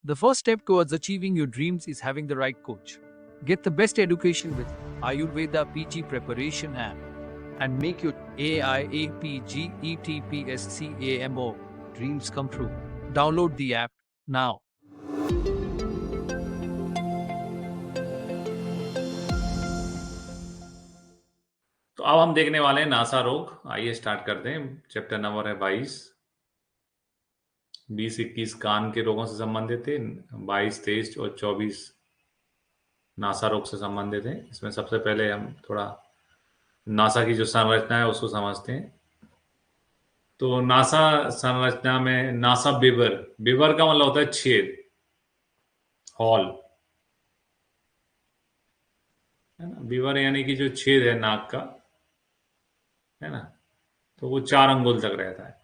The first step towards achieving your dreams is having the right coach. Get the best education with Ayurveda PG Preparation app and make your AIAPGETPSCAMO dreams come true. Download the app now. तो अब हम देखने वाले हैं NASA रोग। आइए start करते हैं। चैप्टर नंबर है 20 21 कान के रोगों से संबंधित है, 22 23 और 24 नासा रोग से संबंधित है। इसमें सबसे पहले हम थोड़ा नासा की जो संरचना है उसको समझते हैं। तो नासा संरचना में नासा बिवर, बिवर का मतलब होता है छेद, हॉल, है ना। बिवर यानी कि जो छेद है नाक का, है ना, तो वो 4 अंगुल तक रहता है।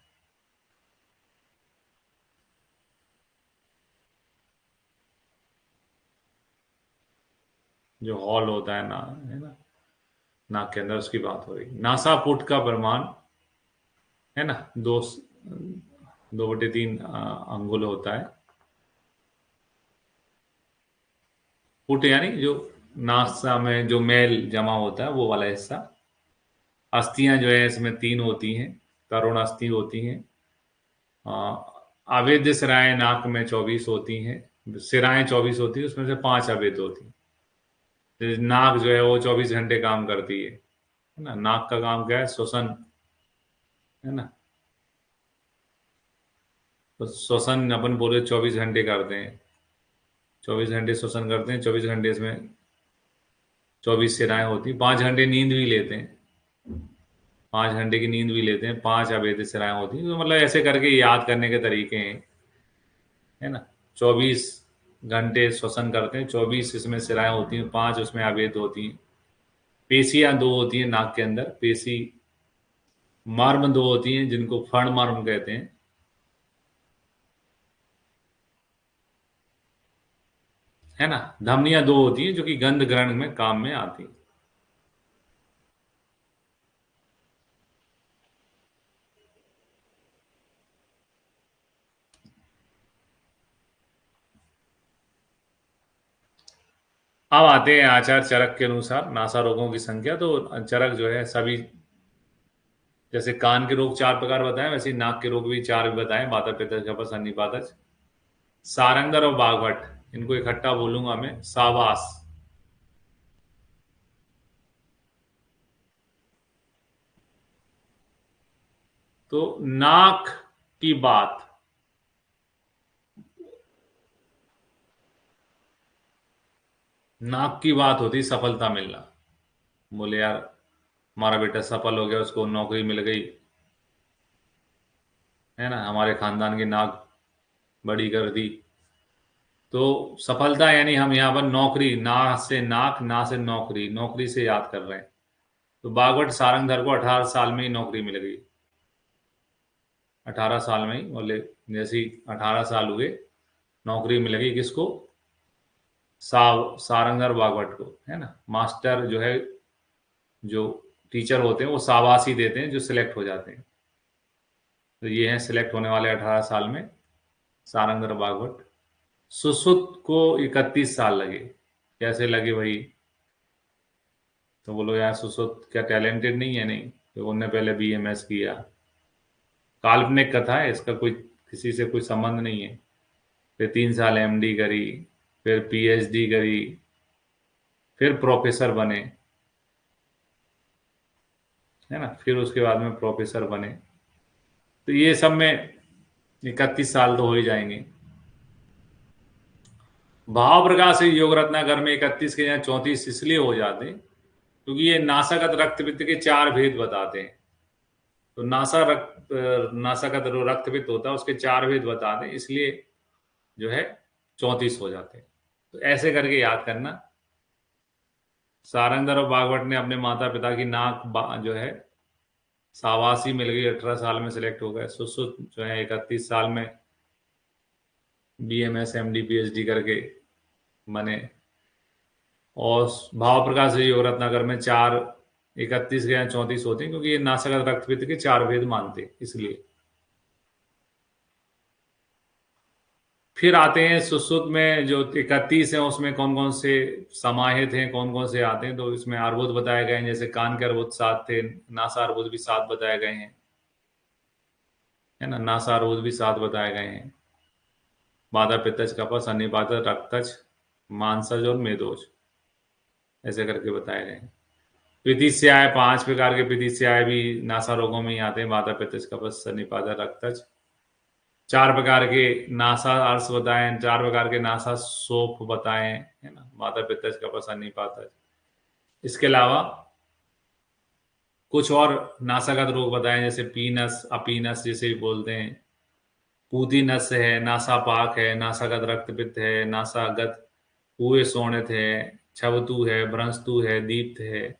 जो हॉल होता है ना, है ना, नाक के अंदर, उसकी बात हो रही। नासा पुट का परिमाण, है ना, 2/3 अंगुल होता है। पुट यानी जो नासा में जो मैल जमा होता है वो वाला हिस्सा। अस्थियां जो है इसमें 3 होती हैं, तरुण अस्थि होती हैं। अवैध सिराएं नाक में 24 होती हैं, सिराएं 24 होती है, उसमें से 5 अवैध होती हैं। नाक जो है वो 24 घंटे काम करती है ना। नाक का काम क्या है? श्वसन, है ना। तो श्वसन अपन पूरे 24 घंटे करते हैं, 24 घंटे श्वसन करते हैं, 24 घंटे इसमें 24 सिराएं होती हैं। 5 घंटे नींद भी लेते हैं, 5 घंटे की नींद भी लेते हैं, 5 अवैध सिराएं होती हैं। तो मतलब ऐसे करके याद करने के तरीके हैं, है ना। 24 घंटे श्वसन करते हैं, 24 इसमें सिराएं होती हैं, 5 उसमें अवैध होती हैं। पेशियां 2 होती हैं नाक के अंदर, पेशी मर्म 2 होती हैं जिनको फण मर्म कहते हैं, है ना। धमनियां 2 होती हैं जो कि गंध ग्रहण में काम में आती हैं। अब आते हैं आचार चरक के अनुसार नासा रोगों की संख्या। तो चरक जो है सभी, जैसे कान के रोग 4 प्रकार बताएं, वैसे ही नाक के रोग भी 4 भी बताएं, वातज पित्त कफ सन्निपातज। सारंगर और बाघवट, इनको इकट्ठा बोलूंगा मैं, सावास। तो नाक की बात, नाक की बात होती सफलता मिलना। बोले यार हमारा बेटा सफल हो गया, उसको नौकरी मिल गई, है ना, हमारे खानदान की नाक बड़ी कर दी। तो सफलता यानी हम यहाँ पर नौकरी, ना से नाक, ना से नौकरी, नौकरी से याद कर रहे हैं। तो बागवट सारंगधर को 18 साल में ही नौकरी मिल गई, 18 साल में ही, बोले जैसे ही 18 साल हुए नौकरी मिल गई। किसको? सारंगधर बागवट को, है ना। मास्टर जो है, जो टीचर होते हैं वो शाबाशी देते हैं जो सिलेक्ट हो जाते हैं। तो ये हैं सिलेक्ट होने वाले 18 साल में, सारंगधर बागवट। सुश्रुत को 31 साल लगे। कैसे लगे भाई? तो बोलो यार सुश्रुत क्या टैलेंटेड नहीं है? नहीं, तो उनने पहले BMS किया। काल्पनिक कथा है, इसका कोई किसी से कोई संबंध नहीं है। फिर 3 साल MD करी, फिर PhD करी, फिर प्रोफेसर बने, है ना। फिर उसके बाद में प्रोफेसर बने। तो ये सब में 31 साल तो हो ही जाएंगे। भाव प्रकाश योग रत्नाकर में 31 के यहाँ 34 इसलिए हो जाते हैं क्योंकि ये नासागत रक्तपित्त के 4 भेद बताते हैं। तो नासागत जो रक्तपित्त होता है उसके 4 भेद बताते हैं, इसलिए जो है 34 हो जाते हैं। तो ऐसे करके याद करना। सारंगधर और बागवट ने अपने माता पिता की नाक जो है शाबाशी मिल गई, 18 साल में सिलेक्ट हो गए। सुश्रुत जो है 31 साल में BMS MD PhD करके बने। और भाव प्रकाश योग रत्नाकर में 4, 31 के यहाँ 34 होते हैं क्योंकि ये नासागत रक्तपित्त के 4 भेद मानते हैं, इसलिए। फिर आते हैं सुश्रुत में जो 31 है, उसमें कौन कौन से समाहित हैं, कौन कौन से आते हैं। तो इसमें अर्बुद बताए गए हैं, जैसे कान के अर्बुद 7 थे, नासा अर्बुद भी 7 बताए गए हैं, है ना। नासा अर्बुद भी 7 बताए गए हैं। बाधा, पित्तज, कफज, सन्निपातज, रक्तज, मांसज और मेदोज, ऐसे करके बताए गए हैं। पित्तीस्याय, 5 प्रकार के पित्तीस्याय भी नासा रोगों में ही आते हैं, बाधा, पित्तज, कफज, सन्निपातज, रक्तज। 4 प्रकार के नासा अर्स बताए, 4 प्रकार के नासा सोप बताए, है ना, बाधा, पित्तज, कफज, सन्निपातज। इसके अलावा कुछ और नासागत रोग बताए, जैसे पीनस, अपीनस जिसे भी बोलते हैं, पूतिनस है, नासापाक है, नासागत रक्तपित्त है, नासागत कुएं शोणित है, छवतु है, भ्रंशतु है, दीप्त है,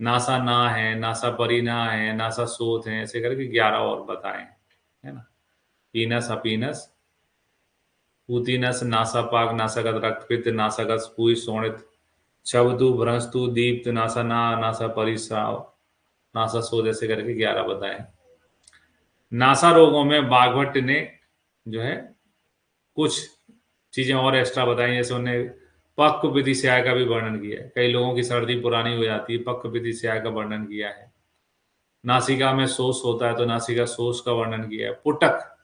नासा ना है, नासा परिना है, नासा सोत है, ऐसे करके 11 और बताए, है ना। पीनस, अपीनस, पूतिनस, नासापाक, नासागत रक्तपित्त, नासागत कुएं शोणित, छवतु, भ्रंशतु, दीप्त, नासा ना, नासा परिस्राव, नासा सोत, ऐसे करके 11 बताए। नासा रोगों में बाघभट्ट ने जो है कुछ चीजें और एक्स्ट्रा बताई, जैसे उन्होंने पक्व विधिस्याय का भी वर्णन किया है। कई लोगों की सर्दी पुरानी हो जाती है, पक्व विधिस्याय का वर्णन किया है। नासिका में शोष होता है, तो नासिका शोष का वर्णन किया है। पुटक,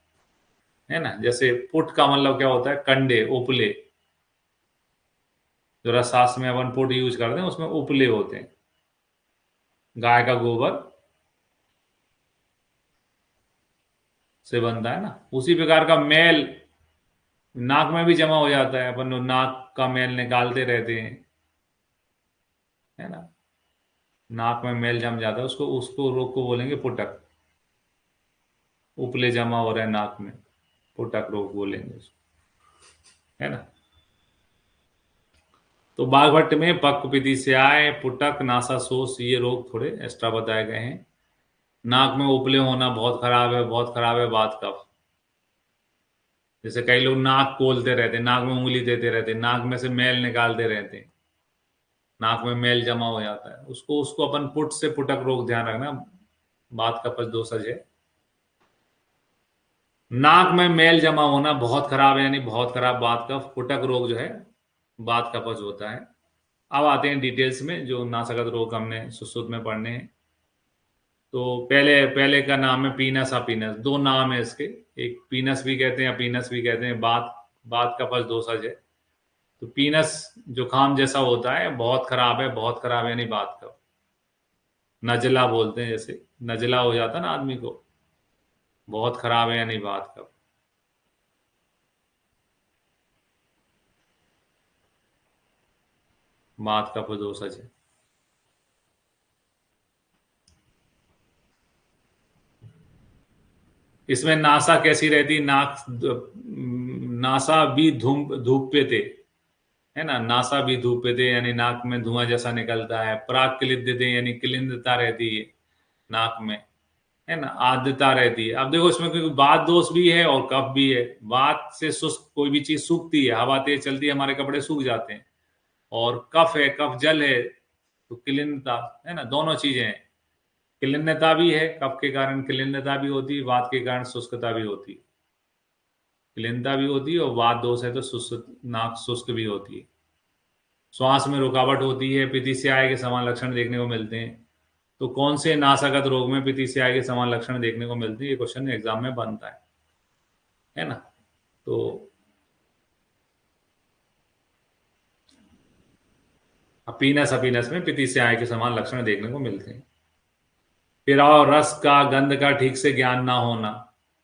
है ना, जैसे पुट का मतलब क्या होता है, कंडे, उपले। जो रसशास्त्र में अपन पुट यूज करते हैं, उसमें उपले होते हैं, गाय का गोबर से बनता है ना। उसी प्रकार का मैल नाक में भी जमा हो जाता है, अपन नाक का मैल निकालते रहते हैं, है ना। नाक में मैल जम जाता है, उसको उसको रोग को बोलेंगे पुटक। उपले जमा हो रहे हैं नाक में, पुटक रोग बोलेंगे उसको, है ना। तो बाघभट्ट में पक्व पित्तीस्याय, पुटक, नासाशोष, ये रोग थोड़े एक्स्ट्रा बताए गए हैं। नाक में उपले होना बहुत खराब है, बहुत खराब है बात कफ। जैसे कई लोग नाक खोलते रहते हैं, नाक में उंगली देते रहते हैं, नाक में से मैल निकालते रहते हैं, नाक में मैल जमा हो जाता है, उसको उसको अपन पुट से पुटक रोग ध्यान रखना, बात कफ दोषज है। नाक में मैल जमा होना बहुत खराब है, यानी बहुत खराब बात कफ, पुटक रोग जो है बात कफज होता है। अब आते हैं डिटेल्स में, जो नासागत रोग हमने सुश्रुत में पढ़ने हैं। तो पहले पहले का नाम है पीनस, अपीनस। दो नाम है इसके, एक पीनस भी कहते हैं, अपीनस भी कहते हैं। बात कफज दोषज है। तो पीनस जुकाम जैसा होता है, बहुत खराब है, बहुत खराब है, यानी बात कफ। नजला बोलते हैं, जैसे नजला हो जाता है ना आदमी को, बहुत खराब है, यानी बात कफ। बात कफ दोषज है। इसमें नासा कैसी रहती, नासा भी धूप पे थे, है ना। नासा भी धूप पे थे, यानी नाक में धुआं जैसा निकलता है। प्राक क्लिद्ध थे, यानी क्लिंदता रहती है नाक में, है ना, आर्द्रता रहती है। अब देखो इसमें क्योंकि बात दोष भी है और कफ भी है। बात से शुष्क कोई भी चीज सूखती है, हवा तेज चलती है, हमारे कपड़े सूख जाते हैं। और कफ है, कफ जल है, तो क्लिन्नता, है ना, दोनों चीजें हैं। क्लिन्नता भी है, कफ के कारण क्लिन्नता भी होती है, वात के कारण शुष्कता भी होती है। क्लिन्नता भी होती है, और वात दोष है तो शुष्क, नाक शुष्क भी होती है। श्वास में रुकावट होती है, पित्तीस्याय के समान लक्षण देखने को मिलते हैं। तो कौन से नासागत रोग में पित्तीस्याय के समान लक्षण देखने को मिलते हैं, ये क्वेश्चन एग्जाम में बनता है ना। तो अपीनस, अपीनस में पित्तीस्याय के समान लक्षण देखने को मिलते हैं। फिर और रस का, गंध का ठीक से ज्ञान ना होना,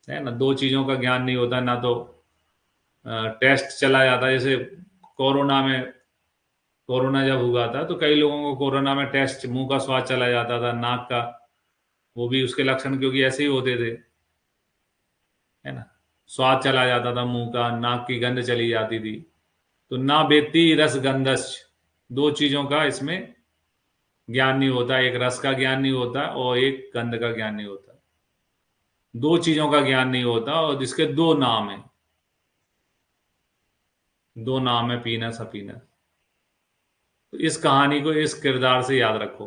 है ना। दो चीजों का ज्ञान नहीं होता, ना तो टेस्ट चला जाता है। जैसे कोरोना में, कोरोना जब हुआ था तो कई लोगों को कोरोना में टेस्ट, मुंह का स्वाद चला जाता था, नाक का, वो भी उसके लक्षण क्योंकि ऐसे ही होते थे, है ना। स्वाद चला जाता था मुंह का, नाक की गंध चली जाती थी। तो ना बेती रस गंधस, दो चीजों का इसमें ज्ञान नहीं होता, एक रस का ज्ञान नहीं होता और एक गंध का ज्ञान नहीं होता। दो चीजों का ज्ञान नहीं होता, और जिसके दो नाम है, दो नाम है, पीनस, अपीनस। तो इस कहानी को इस किरदार से याद रखो।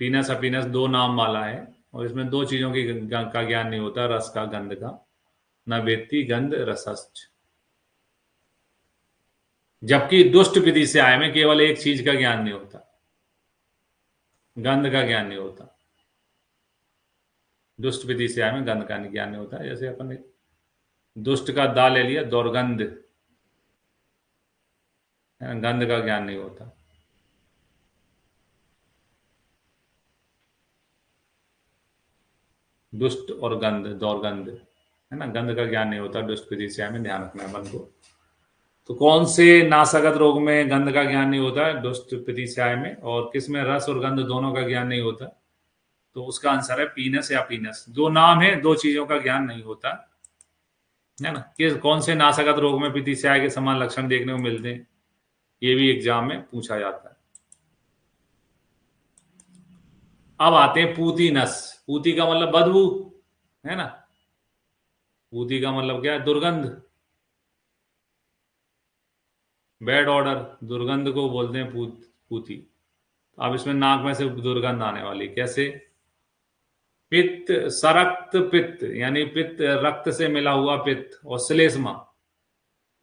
पीनस, अपीनस दो नाम वाला है, और इसमें दो चीजों का ज्ञान नहीं होता, रस का, गंध का। न वेत्ति गंध रसश्च। जबकि दुष्ट विधि से आय में केवल एक चीज का ज्ञान नहीं होता, गंध का ज्ञान नहीं होता। दुष्ट विधि से आय में गंध का ज्ञान नहीं होता। जैसे अपन ने दुष्ट का दा ले लिया, दुर्गंध, गंध का ज्ञान नहीं होता। दुष्ट और गंध, दुर्गंध, है ना, गंध का ज्ञान नहीं होता दुष्ट विधि से आय में, ध्यान रखना है मन को। तो कौन से नासागत रोग में गंध का ज्ञान नहीं होता है? दुष्ट विधि से आय में। और किस में रस और गंध दोनों का ज्ञान नहीं होता? तो उसका आंसर है पीनस या पीनस। दो नाम है, दो चीजों का ज्ञान नहीं होता, है ना। किस कौन से नासागत रोग में विधि से आय के समान लक्षण देखने को मिलते हैं? ये भी एग्जाम में पूछा जाता है। अब आते हैं पूतिनस। पूति का मतलब बदबू, है ना। पूति का मतलब क्या है? दुर्गंध, बैड ऑर्डर। दुर्गंध को बोलते हैं पूति। अब इसमें नाक में से दुर्गंध आने वाली, कैसे? पित्त, सरक्त पित्त, यानी पित्त रक्त से मिला हुआ पित्त, और श्लेष्मा,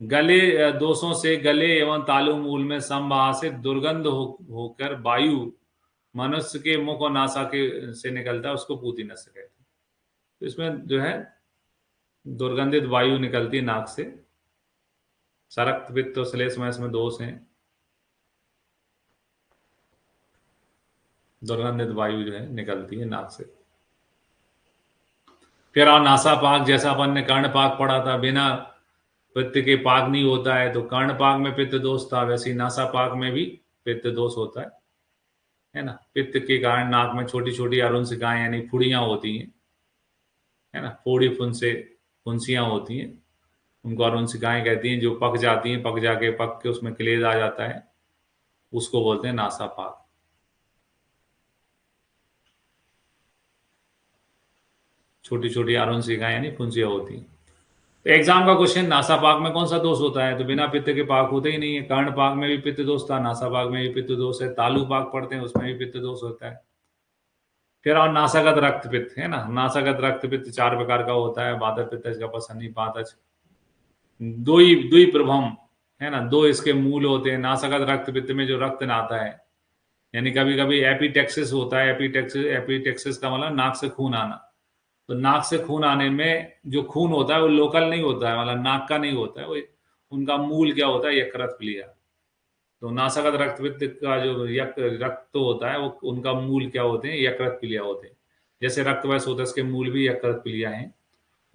गले दोषों से गले एवं तालु मूल में समवाह से दुर्गंध होकर वायु मनुष्य के मुख और नासा के से निकलता है, उसको पूतिनस कहते हैं। तो इसमें जो है दुर्गंधित वायु निकलती है नाक से। सरक्त पित्त और श्लेष्मा, इसमें दोष हैं। दुर्गंधित वायु जो है निकलती है नाक से। फिर और नासा पाक, जैसा अपन ने कर्ण पाक पढ़ा था, बिना पित्त के पाक नहीं होता है, तो कर्ण पाक में पित्त दोष था, वैसे ही नासा पाक में भी पित्त दोष होता है ना। पित्त के कारण नाक में छोटी छोटी अरुणसिकाएं यानी फुड़ियां होती हैं, है ना। फोड़ी फुंसे, फुंसियां होती हैं, उनको अरुणसिकाएं कहती हैं। जो पक जाती हैं, पक जाके पक के उसमें क्लेद आ जाता है, उसको बोलते हैं नासा पाक। छोटी छोटी अरुणसिकाएं यानी फुंसियां होती हैं। तो एग्जाम का क्वेश्चन, नासा पाक में कौन सा दोष होता है? तो बिना पित्त के पाक होते ही नहीं है। कर्ण पाक में भी पित्त दोष था, नासा पाक में भी पित्त दोष है। तालु पाक पढ़ते हैं, उसमें भी पित्त दोष होता है। फिर और नासागत रक्त पित्त, है ना। नासागत रक्त पित्त 4 प्रकार का होता है, वातज, पित्तज, कफज, सन्नि, पातज। दुई प्रभम, है ना, दो इसके मूल होते हैं। नासागत रक्त पित्त में जो रक्त आता है, यानी कभी कभी एपिटेक्सिस होता है। एपिटेक्सिस का मतलब नाक से खून आना। तो नाक से खून आने में जो खून होता है वो लोकल नहीं होता है, मतलब नाक का नहीं होता है वो, उनका मूल क्या होता है? यकृत प्लीहा। तो नासागत रक्तपित्त का जो रक्त होता है वो, उनका मूल क्या होते हैं? यकृत प्लीहा होते हैं। जैसे रक्तवश होता है, उसके मूल भी यकृत प्लीहा हैं।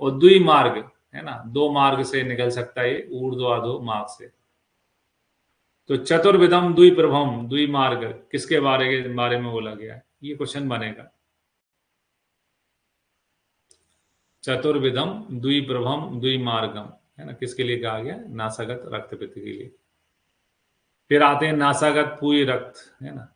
और द्विमार्ग, है ना, दो मार्ग से निकल सकता है, ऊर्ध्वाधो मार्ग से। तो चतुर्विधम द्विप्रभम, द्विमार्ग किसके बारे में बोला गया है? ये क्वेश्चन बनेगा। चतुर्विधम द्विप्रभम द्विमार्गम, है ना, किसके लिए कहा गया? नासागत रक्तपित्त के लिए। फिर आते हैं नासागत पूय रक्त, है ना।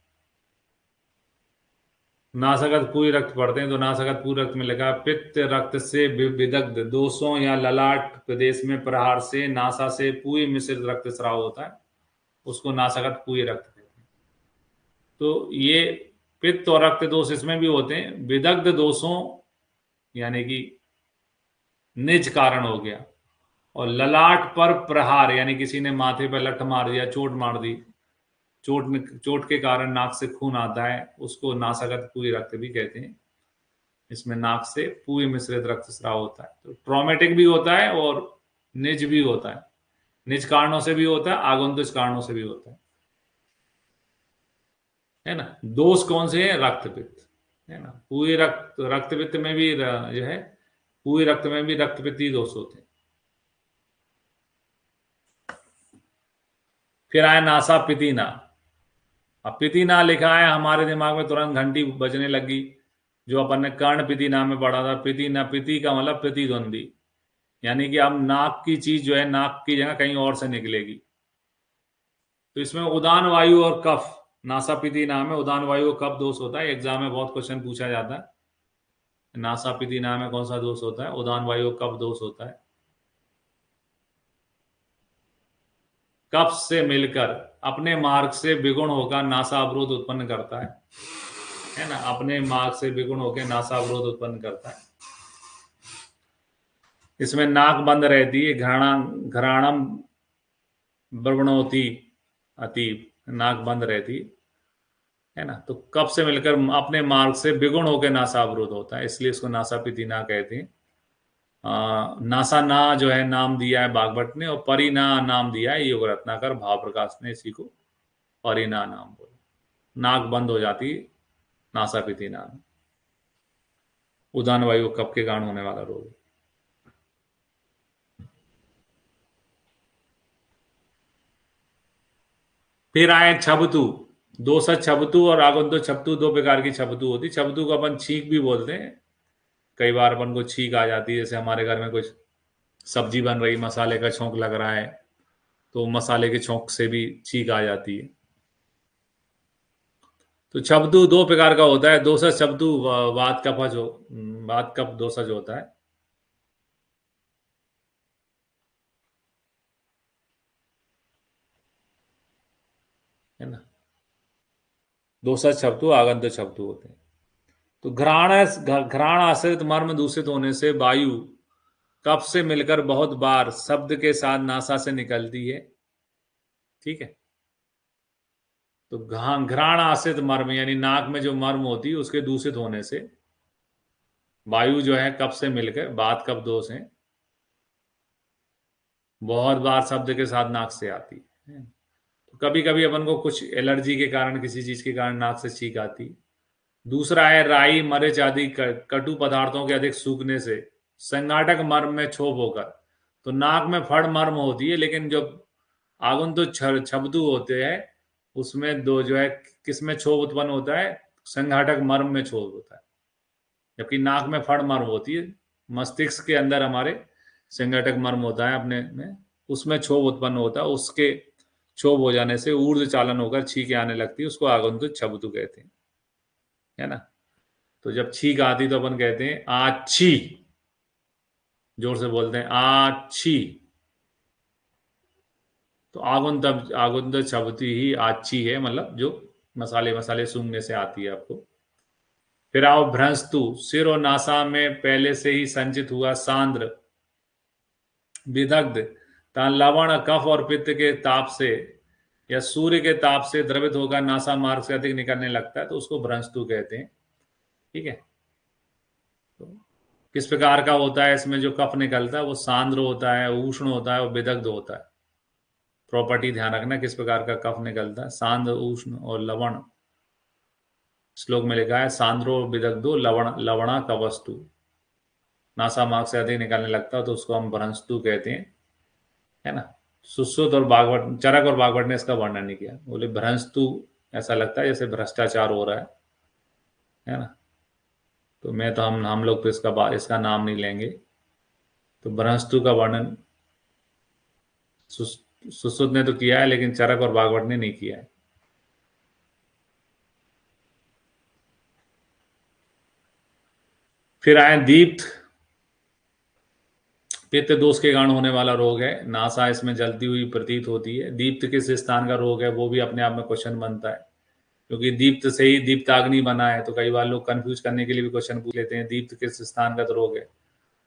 नासागत पूय रक्त पढ़ते हैं, तो नासागत पूय रक्त में लिखा, पित्त रक्त से विदग्ध दोषों या ललाट प्रदेश में प्रहार से नासा से पूय मिश्रित रक्तस्राव होता है, उसको नासागत पूय रक्त कहते हैं। तो ये पित्त और रक्त दोष इसमें भी होते हैं। विदग्ध दोषों यानी कि निज कारण हो गया, और ललाट पर प्रहार यानी किसी ने माथे पर लठ मार दिया, चोट मार दी, चोट के कारण नाक से खून आता है, उसको नासागत पूय रक्त भी कहते हैं। इसमें नाक से पूय मिश्रित रक्तस्राव होता है। तो ट्रॉमेटिक भी होता है और निज भी होता है। निज कारणों से भी होता है, आगंतुक कारणों से भी होता है ना। दोष कौन से हैं? रक्तपित्त, है ना। पूय रक्तपित्त में भी जो है, पूय रक्त में भी रक्तपित्त दोष होते हैं। फिर आया नासा पितीना। अब पितीना लिखा है, हमारे दिमाग में तुरंत घंटी बजने लगी, जो अपन ने कर्ण पितीना में पढ़ा था। पितीना, पिती का मतलब प्रतिद्वंदी, यानी कि अब नाक की चीज जो है नाक की जगह कहीं और से निकलेगी। तो इसमें उदान वायु और कफ, नासा पितीना में उदान वायु और कफ दोष होता है। एग्जाम में बहुत क्वेश्चन पूछा जाता है। नासा पितीना में कौन सा दोष होता है? उदान वायु और कफ दोष होता है। कफ से मिलकर अपने मार्ग से विगुण होकर नासा अवरोध उत्पन्न करता है है ना, अपने मार्ग से विगुण होकर नासावरोध उत्पन्न करता है। इसमें नाक बंद रहती है, घ्राणम ब्रवणोति अतीब, नाक बंद रहती है ना। तो कफ से मिलकर अपने मार्ग से विगुण होकर नासावरोध होता है, इसलिए इसको नासापितिना कहते हैं। नासा ना जो है नाम दिया है बागभट्ट ने, और परिना नाम दिया है योग रत्नाकर भाव प्रकाश ने, इसी को परिना नाम बोला। नाक बंद हो जाती है नासापितिना में। उदान वायु कफ के कारण होने वाला रोग। फिर आए छबतु। दोषज छबतु और आगंतु छबतु, दो प्रकार की छबतु होती। छबतु को अपन छींक भी बोलते हैं। कई बार अपन को छींक आ जाती है, जैसे हमारे घर में कुछ सब्जी बन रही, मसाले का छौंक लग रहा है, तो मसाले के छौंक से भी छींक आ जाती है। तो छबतु दो प्रकार का होता है। दोषज छबतु वात कफज हो, वात कफ दोषज होता है ना। दोषज छबतु आगंतु छबतु होते हैं। तो घ्राण आश्रित मर्म दूषित होने से वायु कफ से मिलकर बहुत बार शब्द के साथ नासा से निकलती है। ठीक है। तो घ्राण आश्रित मर्म यानी नाक में जो मर्म होती है उसके दूषित होने से वायु जो है कफ से मिलकर, बात कफ दोष है, बहुत बार शब्द के साथ नाक से आती है। तो कभी कभी अपन को कुछ एलर्जी के कारण, किसी चीज के कारण नाक से छींक आती। दूसरा है राई मरिच आदि कटु पदार्थों के अधिक सूखने से संघाटक मर्म में क्षोभ होकर। तो नाक में फड़ मर्म होती है, लेकिन जो आगंतुक छबदू होते हैं उसमें दो जो है किसमें क्षोभ उत्पन्न होता है, संघाटक मर्म में क्षोभ होता है। जबकि नाक में फड़ मर्म होती है, मस्तिष्क के अंदर हमारे संघाटक मर्म होता है अपने में, उसमें क्षोभ उत्पन्न होता है। उसके क्षोभ हो जाने से ऊर्ध्व चालन होकर छींके आने लगती है, उसको आगंतुक छबदू कहते हैं, है ना। तो जब छींक आती तो अपन कहते हैं आछी, जोर से बोलते हैं आछी। तो आगुंत छबती ही आछी है, मतलब जो मसाले मसाले सूंघने से आती है आपको। फिर आओ भ्रंस्तु। सिर और नासा में पहले से ही संचित हुआ सांद्र विदग्ध लवण कफ और पित्त के ताप से या सूर्य के ताप से द्रवित होकर नासा मार्ग से अधिक निकलने लगता है, तो उसको भ्रंस्तु कहते हैं। ठीक है। तो किस प्रकार का होता है, इसमें जो कफ निकलता है वो सांद्र होता है, उष्ण होता है और विदग्ध होता है। प्रॉपर्टी ध्यान रखना किस प्रकार का कफ निकलता है, सांद्र, उष्ण और लवण। श्लोक में लिखा है सांद्रो विदग्धो लवणा कवस्तु। नासा मार्ग से अधिक निकलने लगता है तो उसको हम भ्रंस्तु कहते हैं, है ना। सुश्रुत और बागवट, चरक और बागवट ने इसका वर्णन नहीं किया। बोले भ्रंस्तु ऐसा लगता है जैसे भ्रष्टाचार हो रहा है ना। तो मैं तो हम लोग तो इसका नाम नहीं लेंगे। तो भ्रंस्तु का वर्णन सुश्रुत ने तो किया है, लेकिन चरक और बागवट ने नहीं किया है। फिर आए दीप्त। पित्त दोष के कारण होने वाला रोग है। नासा इसमें जलती हुई प्रतीत होती है। दीप्त किस स्थान का रोग है, वो भी अपने आप में क्वेश्चन बनता है, क्योंकि दीप्त से ही दीप्ताग्नि बना है। तो कई बार लोग कंफ्यूज करने के लिए भी क्वेश्चन पूछ लेते हैं, दीप्त किस स्थान का रोग है।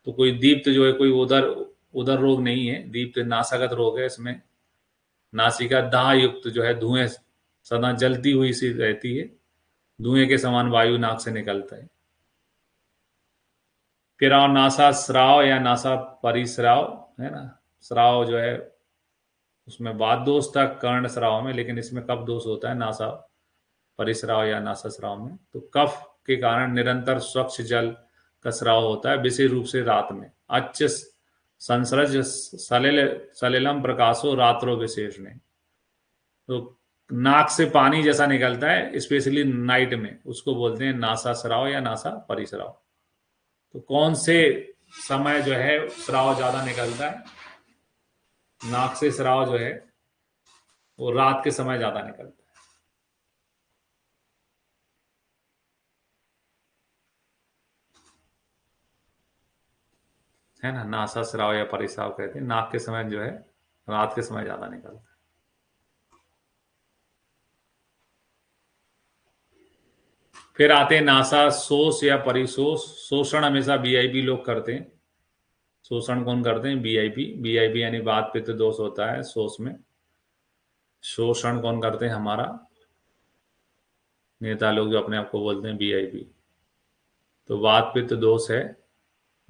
तो कोई दीप्त जो है कोई उधर उधर रोग नहीं है, दीप्त नासागत रोग है। इसमें नासिका दाह युक्त जो है, धुएं सदा जलती हुई सी रहती है, धुएं के समान वायु नाक से निकलता है। फिर और नासा स्राव या नासा परिस्राव, है ना। स्राव जो है उसमें वात दोष था कर्ण स्राव में, लेकिन इसमें कफ दोष होता है नासा परिस्राव या नासा स्राव में। तो कफ के कारण निरंतर स्वच्छ जल का स्राव होता है, विशेष रूप से रात में। अच्छ संसर्ज सलिलम प्रकाशो रात्रो विशेष में। तो नाक से पानी जैसा निकलता है स्पेशली नाइट में, उसको बोलते हैं नासा स्राव या नासा परिस्राव। तो कौन से समय जो है स्राव ज्यादा निकलता है, नाक से स्राव जो है वो रात के समय ज्यादा निकलता है ना। नासा स्राव या परिस्राव कहते हैं, नाक के समय जो है रात के समय ज्यादा निकलता है। फिर आते हैं नासा शोष या परिशोष। शोषण हमेशा वीआईपी लोग करते हैं। शोषण कौन करते हैं? वीआईपी। वीआईपी यानी वात पित्त दोष होता है शोष में। शोषण कौन करते हैं? हमारा नेता लोग जो अपने आप को बोलते हैं वीआईपी। तो वात पित्त दोष है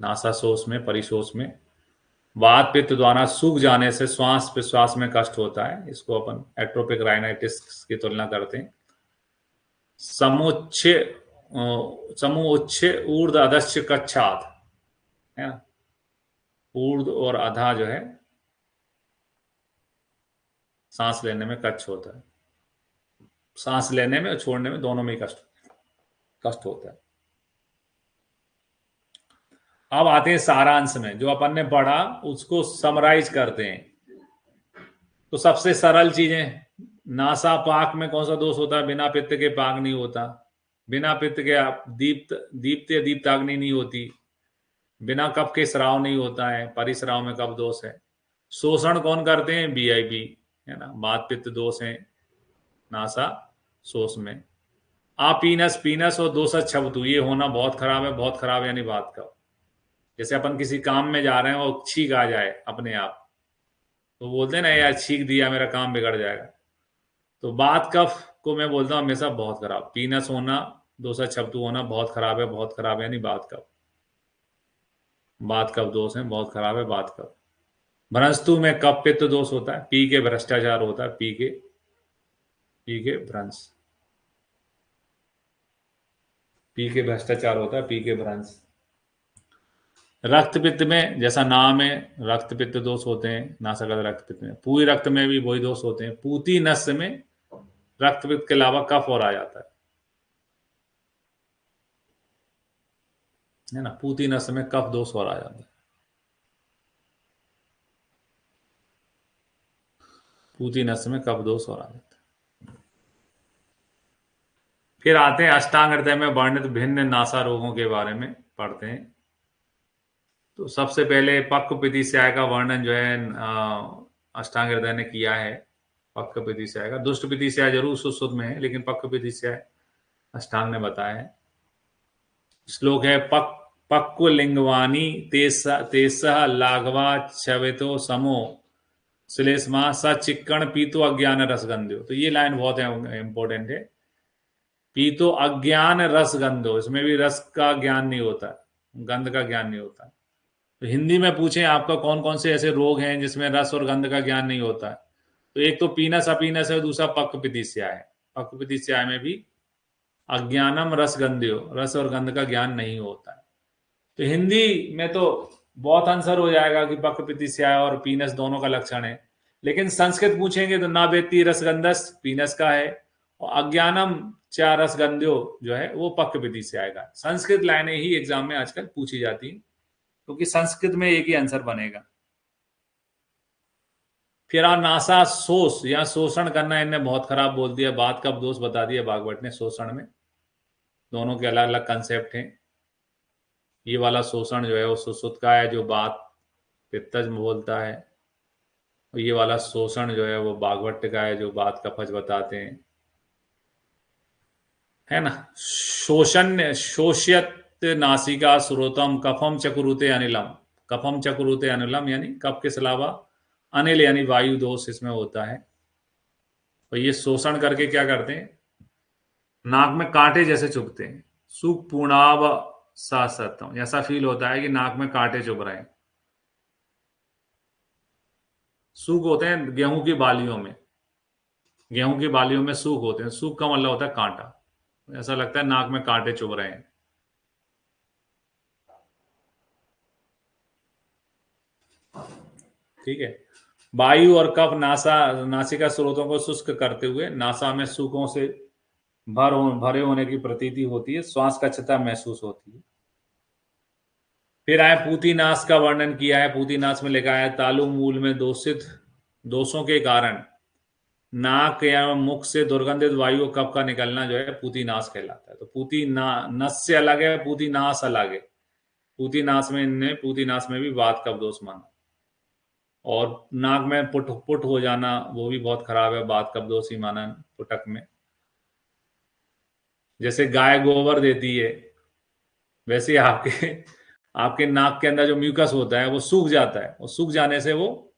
नासा शोष में, परिशोष में। वात पित्त द्वारा सूख जाने से श्वास प्रश्वास में कष्ट होता है। इसको अपन एट्रोपिक राइनाइटिस की तुलना करते हैं। समोच्च ऊर्ध अधश्च कच्छात, है ना। ऊर्ध और अधा जो है सांस लेने में कच्छ होता है। सांस लेने में और छोड़ने में दोनों में ही कष्ट होता है। अब आते हैं सारांश में। जो अपन ने पढ़ा उसको समराइज करते हैं। तो सबसे सरल चीजें, नासा पाक में कौन सा दोष होता है? बिना पित्त के पाक नहीं होता। बिना पित्त के दीप्ताग्नि नहीं होती। बिना कफ के स्राव नहीं होता है। परिस्राव में कफ दोष है। शोषण कौन करते हैं? वीआईपी, है ना। वात पित्त दोष है नासा शोष में। पीनस, पीनस और दोषा छबतु, ये होना बहुत खराब है। बहुत खराब यानी बात का, जैसे अपन किसी काम में जा रहे हैं और छींक आ जाए अपने आप, तो बोलते हैं ना यार छींक दिया मेरा काम बिगड़ जाएगा। तो बात कफ को मैं बोलता हूं हमेशा बहुत खराब। पीनस होना, दोषा छबतु होना बहुत खराब है। बहुत खराब यानी बात कफ। बात कफ दोष है, बहुत खराब है बात कफ। भ्रंशतु में कफ पित्त दोष होता है। पी के भ्रष्टाचार होता है। पी के भ्रंश, पी के भ्रष्टाचार होता है। पी के भ्रंश। रक्त पित्त में जैसा नाम है रक्त पित्त दोष होते हैं नासागत रक्त पित्त में। पूरी रक्त में भी वही दोष होते हैं। पूती नस्य में रक्त पित्त के अलावा कफ और आ जाता है ना। पूती नस्य में कफ दोष और आ जाता है। पूती नस्य में कफ दोष और आ जाता है। फिर आते हैं अष्टांग हृदय में वर्णित भिन्न नासा रोगों के बारे में पढ़ते हैं। तो सबसे पहले पक्व पित्तीस्याय का वर्णन जो है अष्टांग हृदय ने किया है। पक्व पित्तीस्याय का, दुष्ट पित्तीस्याय जरूर सुश्रुत में है, लेकिन पक्व पित्तीस्याय अष्टांग ने बताया है। श्लोक है पक्व लिंगवानी तेसह लाघवा छवितो समो श्लेष्मा स चिक्कण पीतो अज्ञान रसगंध्यो। तो ये लाइन बहुत इंपॉर्टेंट है। पीतो अज्ञान रसगंधो, इसमें भी रस का ज्ञान नहीं होता, गंध का ज्ञान नहीं होता। तो हिंदी में पूछें आपका कौन कौन से ऐसे रोग हैं जिसमें रस और गंध का ज्ञान नहीं होता है, तो एक तो पीनस अपीनस है, दूसरा पक्व पित्तीस्याय है। पक्व पित्तीस्याय में भी अज्ञानम रसगंध्यो, रस और गंध का ज्ञान नहीं होता है। तो हिंदी में तो बहुत आंसर हो जाएगा कि पक्व पित्तीस्याय और पीनस दोनों का लक्षण है, लेकिन संस्कृत पूछेंगे तो ना वेत्ती रसगंधस पीनस का है, और अज्ञानम चा रसगंध्यो जो है वो पक्व पित्तीस्याय का। संस्कृत लाइनें ही एग्जाम में आजकल पूछी जाती हैं, क्योंकि संस्कृत में एक ही आंसर बनेगा। फिर नासा शोष या शोषण करना, इनने बहुत खराब बोल दिया। बात का दोष बता दिया भागवत ने शोषण में। दोनों के अलग अलग कंसेप्ट हैं। ये वाला शोषण जो है वो सुश्रुत का है, जो बात पित्तज बोलता है। और ये वाला शोषण जो है वो भागवत का है, जो बात कफज बताते हैं, है ना। शोष्यत नासिका श्रोतम कफम चकुरुते अनिलम। कफम चकुरुते अनिलम यानी कफ के अलावा अनिल यानी वायु दोष इसमें होता है। और ये शोषण करके क्या करते हैं, नाक में कांटे जैसे चुभते हैं। सुख पूर्णाव सातम, ऐसा फील होता है कि नाक में कांटे चुभ रहे हैं। सूख होते हैं गेहूं की बालियों में, गेहूं की बालियों में सूख होते हैं। सूख का मतलब होता है कांटा। ऐसा लगता है नाक में कांटे चुभ रहे हैं। ठीक है। वायु और कफ नासिका स्रोतों को शुष्क करते हुए नासा में सूखों से भरे होने की प्रतीति होती है। श्वास कच्छता महसूस होती है। फिर आए पूतीनाश का वर्णन किया है। पूतीनाश में लिखा है तालु मूल में दोषों के कारण नाक या मुख से दुर्गंधित वायु कफ का निकलना जो है पूतीनाश कहलाता है। तो पूतीनाश से अलग है, पूतीनाश अलग है। पूतीनाश में भी वात कफ दोष माना। और नाक में पुट हो जाना वो भी बहुत खराब है, बात कफ दोष ही माना पुटक में। जैसे गाय गोबर देती है, वैसे आपके नाक के अंदर जो म्यूकस होता है वो सूख जाता है, और सूख जाने से वो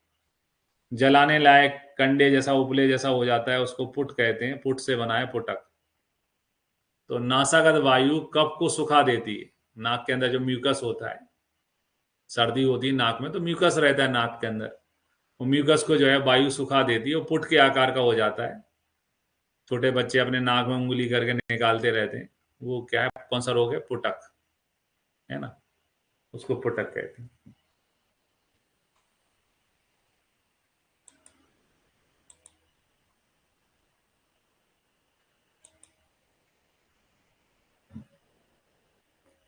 जलाने लायक कंडे जैसा, उपले जैसा हो जाता है। उसको पुट कहते हैं, पुट से बना है पुटक। तो नासागत वायु कफ को सुखा देती है। नाक के अंदर जो म्यूकस होता है, सर्दी होती है नाक में तो म्यूकस रहता है नाक के अंदर, वो म्यूकस को जो है वायु सुखा देती है, वो पुट के आकार का हो जाता है। छोटे बच्चे अपने नाक में उंगली करके निकालते रहते हैं, वो क्या है, कौन सा रोग है, पुटक, है ना, उसको पुटक कहते हैं।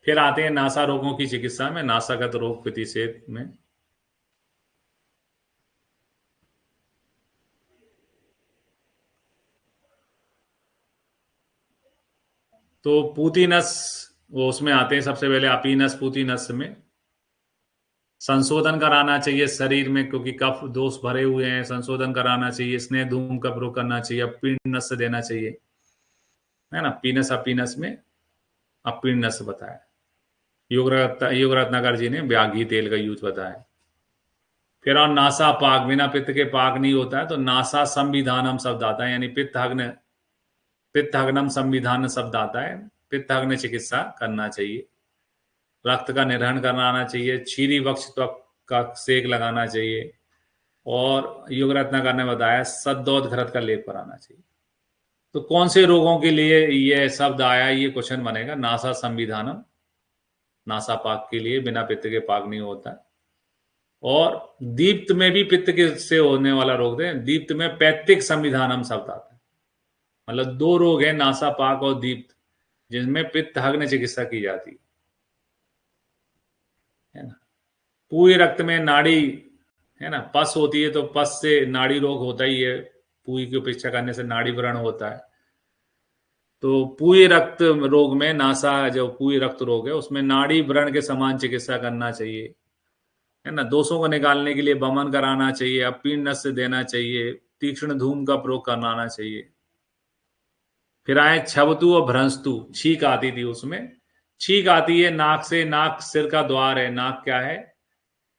फिर आते हैं नासा रोगों की चिकित्सा में, नासागत रोग प्रतिषेध में। तो पूतीनस, वो उसमें आते हैं सबसे पहले अपीनस। पूतीनस में संशोधन कराना चाहिए शरीर में, क्योंकि कफ दोष भरे हुए हैं, संशोधन कराना चाहिए। स्नेह धूम का प्रयोग करना चाहिए, अपीनस देना चाहिए, है ना। पीनस अपीनस में अपीनस बताया। योग रत्नाकर जी ने ब्याघी तेल का यूज बताया। फिर और नासा पाक, बिना पित्त के पाक नहीं होता है, तो नासा संविधानम शब्द आता है, यानी पित्तहग्नम संविधान शब्द आता है। पित्तहग्न चिकित्सा करना चाहिए, रक्त का निर्वहन करना आना चाहिए, छीरी वक्ष त्वक का सेक लगाना चाहिए, और योग रत्नाकर ने बताया सद्दौत घृत का लेप कराना चाहिए। तो कौन से रोगों के लिए ये शब्द आया, ये क्वेश्चन बनेगा। नासा संविधानम, नासा पाक के लिए, बिना पित्त के पाक नहीं होता है। और दीप्त में भी पित्त के से होने वाला रोग है, दीप्त में पैतृक संविधानम शब्द आता है। मतलब दो रोग है, नासा पाक और दीप्त, जिनमें पित्तहग्न चिकित्सा की जाती है ना। पूरे रक्त में नाड़ी, है ना, पस होती है, तो पस से नाड़ी रोग होता ही है, पूरी की उपेक्षा करने से नाड़ी व्रण होता है। तो पूरे रक्त रोग में, नासा जो पूरे रक्त रोग है उसमें नाड़ी व्रण के समान चिकित्सा करना चाहिए, है ना। दोषों को निकालने के लिए बमन कराना चाहिए, अपीन नस देना चाहिए, तीक्ष्ण धूम का प्रयोग कराना चाहिए। फिर आए छबतु और भ्रंशतु, छींक आती थी उसमें। छींक आती है नाक से, नाक सिर का द्वार है, नाक क्या है,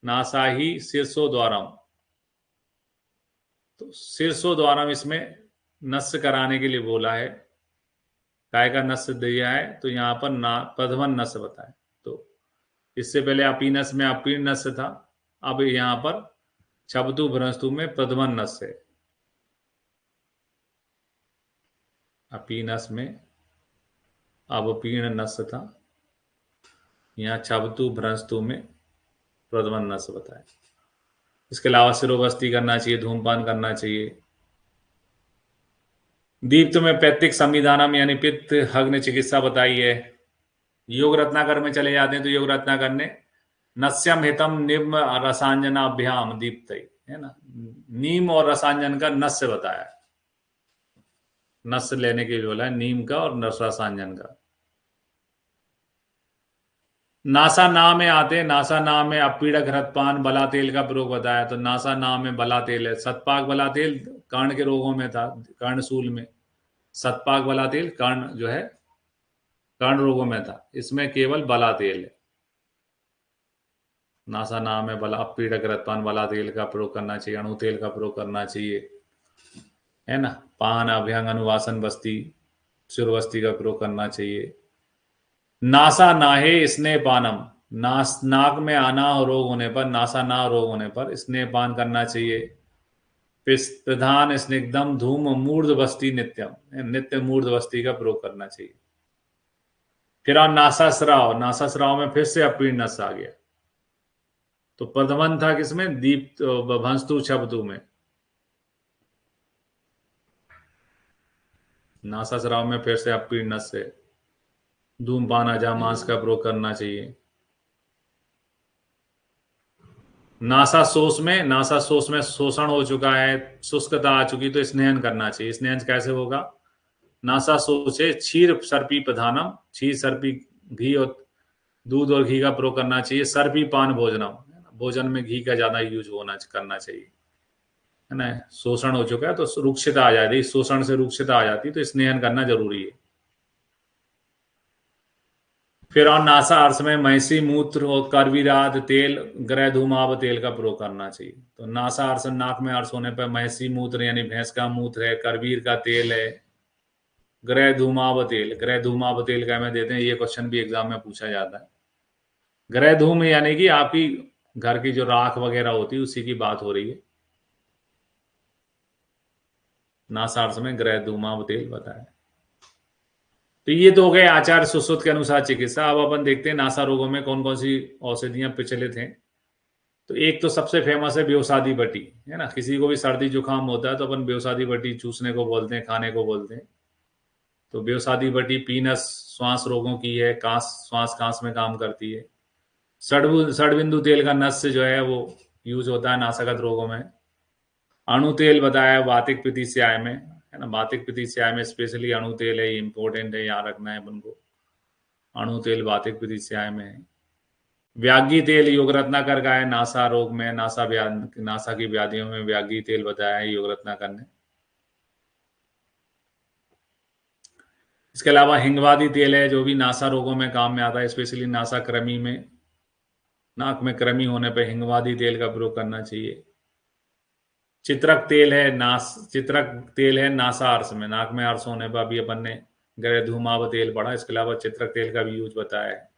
नासा ही शीर्षो द्वारम। तो शीर्षो द्वारम इसमें नस कराने के लिए बोला है, काय का नस दिया है, तो यहाँ पर प्रधमन नस बताए। तो इससे पहले अपीनस में अपीन नस था, अब यहाँ पर छबतु भ्रंशतु में प्रधमन नस है। अपीनस में अब पीण नस था, यहाँ छबतु भ्रंशतु में प्रधमन नस बताए। इसके अलावा सिरोबस्ती करना चाहिए, धूमपान करना चाहिए। दीप्त में पैतृक संविधानम यानी पित्त हग्न चिकित्सा बताई है। योग रत्नाकर में चले जाते हैं, तो योग रत्नाकर ने नस्यम हितम निम्न रसांजनाभ्याम दीप्त, है ना, नीम और रसांजन का नस्य बताया है। नस्य लेने के लिए बोला है, नीम का और रसांजन का। नासा नाम में आते हैं, नासा नाम में अपीड़क घृतपान बला तेल का प्रयोग बताया। तो नासा नाम में बला तेल है। सतपाक बला तेल कर्ण के रोगों में था, कर्णशूल में। सतपाक बला तेल कर्ण जो है कर्ण रोगों में था, इसमें केवल बला तेल है। नासा नाम में बला अपीड़क घृतपान बला तेल का प्रयोग करना चाहिए, अणु तेल का प्रयोग करना चाहिए, है ना। पान अभ्यंग अनुवासन बस्ती, सुरबस्ती का प्रयोग करना चाहिए। नासा नाहे स्नेह पानम, नाक में आना रोग होने पर, नासा ना रोग होने पर स्नेह पान करना चाहिए। प्रधान स्निग्धम धूम मूर्ध बस्ती नित्यम, नित्य मूर्ध बस्ती का प्रयोग करना चाहिए। फिर और नासास्राव, नासास्राव में फिर से अपीण नस आ गया। तो प्रथमन था किसमें, दीप भंस्तु छबतु में। नासास्राव में फिर से अपीण नस से धूमपान अजामांस का प्रयोग करना चाहिए। नासा शोष में शोषण हो चुका है, शुष्कता आ चुकी, तो स्नेहन करना चाहिए। स्नेहन कैसे होगा, नासा शोषे क्षीर सर्पी प्रधानम, क्षीर सर्पी घी और दूध और घी का प्रयोग करना चाहिए। सर्पी पान भोजनम, भोजन में घी का ज्यादा यूज करना चाहिए, है ना। शोषण हो चुका है तो रुक्षता आ जाती, शोषण से रुक्षता आ जाती, तो स्नेहन करना जरूरी है। फिर और नासा अर्स में महिषी मूत्र और करवीराद तेल, ग्रह धूमाव तेल का प्रयोग करना चाहिए। तो नासा अर्स, नाक में अर्स होने पर महिषी मूत्र यानी भैंस का मूत्र है, करवीर का तेल है, ग्रह धूमाव तेल, ग्रह धूमाव तेल का हमें देते हैं, ये क्वेश्चन भी एग्जाम में पूछा जाता है। ग्रह धूम यानी कि आपकी घर की जो राख वगैरह होती है उसी की बात हो रही है। नासा अर्स में ग्रह धूमाव तेल बताया। तो ये तो हो गए आचार्य सुश्रुत के अनुसार चिकित्सा। अब अपन देखते हैं नासा रोगों में कौन कौन सी औषधियां प्रचलित हैं। तो एक तो सबसे फेमस है बेवसादी बटी, है ना। किसी को भी सर्दी जुकाम होता है तो अपन बेवसादी बटी चूसने को बोलते हैं, खाने को बोलते हैं। तो बेवसादी बटी पीनस श्वास रोगों की है, श्वास कांस में काम करती है। षडबिंदु तेल का नस जो है वो यूज होता है नासागत रोगों में। अणु तेल बताया वातिक पित्तीस्याय में, है ना। वातिक पित्तीस्याय में स्पेशली अणु तेल है, इंपॉर्टेंट है, याद रखना है अपन को। अणु तेल वातिक पित्तीस्याय में है। व्यागी तेल योग रत्नाकर का है नासा रोग में, नासा की व्याधियों में व्यागी तेल बताया है योग रत्नाकर ने। इसके अलावा हिंगवादी तेल है जो भी नासा रोगों में काम में आता है, स्पेशली नासा कृमि में, नाक में कृमि होने पर हिंगवादी तेल का प्रयोग करना चाहिए। चित्रक तेल है नासा अर्स में, नाक में अर्स होने पर भी अपन ने ग्रह धूमाव तेल पढ़ा। इसके अलावा चित्रक तेल का भी यूज बताया है।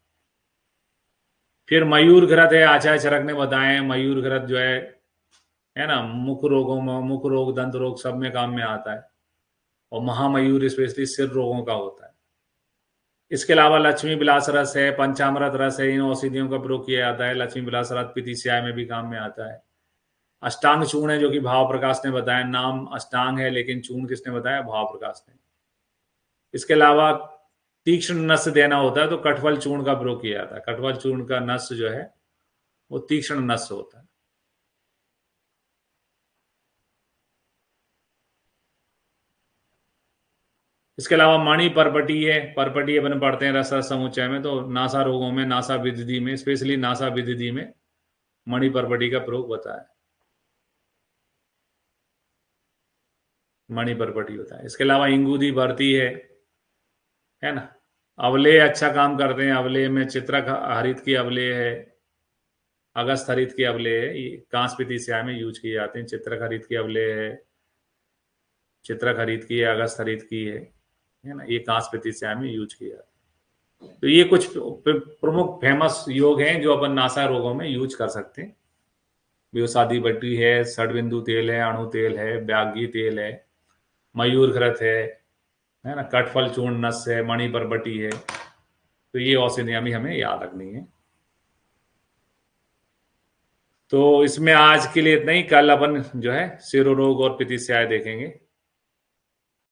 फिर मयूर घृत है, आचार्य चरक ने बताए हैं। मयूर घृत जो है ना, मुख रोगों में, मुख रोग, दंत रोग सब में काम में आता है। और महामयूर स्पेशली सिर रोगों का होता है। इसके अलावा लक्ष्मी विलास रस है, पंचामृत रस है, इन औषधियों का प्रयोग किया जाता है। लक्ष्मी विलास रस पित्तीस्याय में भी काम में आता है। अष्टांग चूर्ण है जो कि भाव प्रकाश ने बताया। नाम अष्टांग है लेकिन चूर्ण किसने बताया? भाव प्रकाश ने। इसके अलावा तीक्ष्ण नस देना होता है तो कठवल चूर्ण का प्रयोग किया जाता है। कठवल चूर्ण का नस जो है वो तीक्ष्ण नस होता है। इसके अलावा मणि परपटी है, परपटी अपन पढ़ते हैं रस समुच्चय में। तो नासा रोगों में, नासा विद्धि में, स्पेशली नासा विद्धि में मणि परपटी का प्रयोग बताया, मणि परपटी होता है। इसके अलावा इंगूदी भरती है ना। अवलेय अच्छा काम करते हैं। अवलेय में चित्रक हरित की अवलेय है, अगस्त हरित की अवलेय है, ये कांस पित्तीस्याय में यूज किए जाते हैं। चित्रक हरित की अवलेय है, चित्रक हरित की है, अगस्त हरित की है ना। ये कांस पित्तीस्याय में यूज किया जाता है। तो ये कुछ प्रमुख फेमस योग हैं जो अपन नासा रोगों में यूज कर सकते हैं। बेवसादी बटी है, षडबिंदु तेल है, अणु तेल है, व्यागी तेल है, मयूर घृत है ना, कठफल चूर्ण नस है, मणि परबटी है। तो ये औषधियां भी हमें याद रखनी है। तो इसमें आज के लिए इतना ही। कल अपन जो है सिरोरोग और पित्तीस्याय देखेंगे।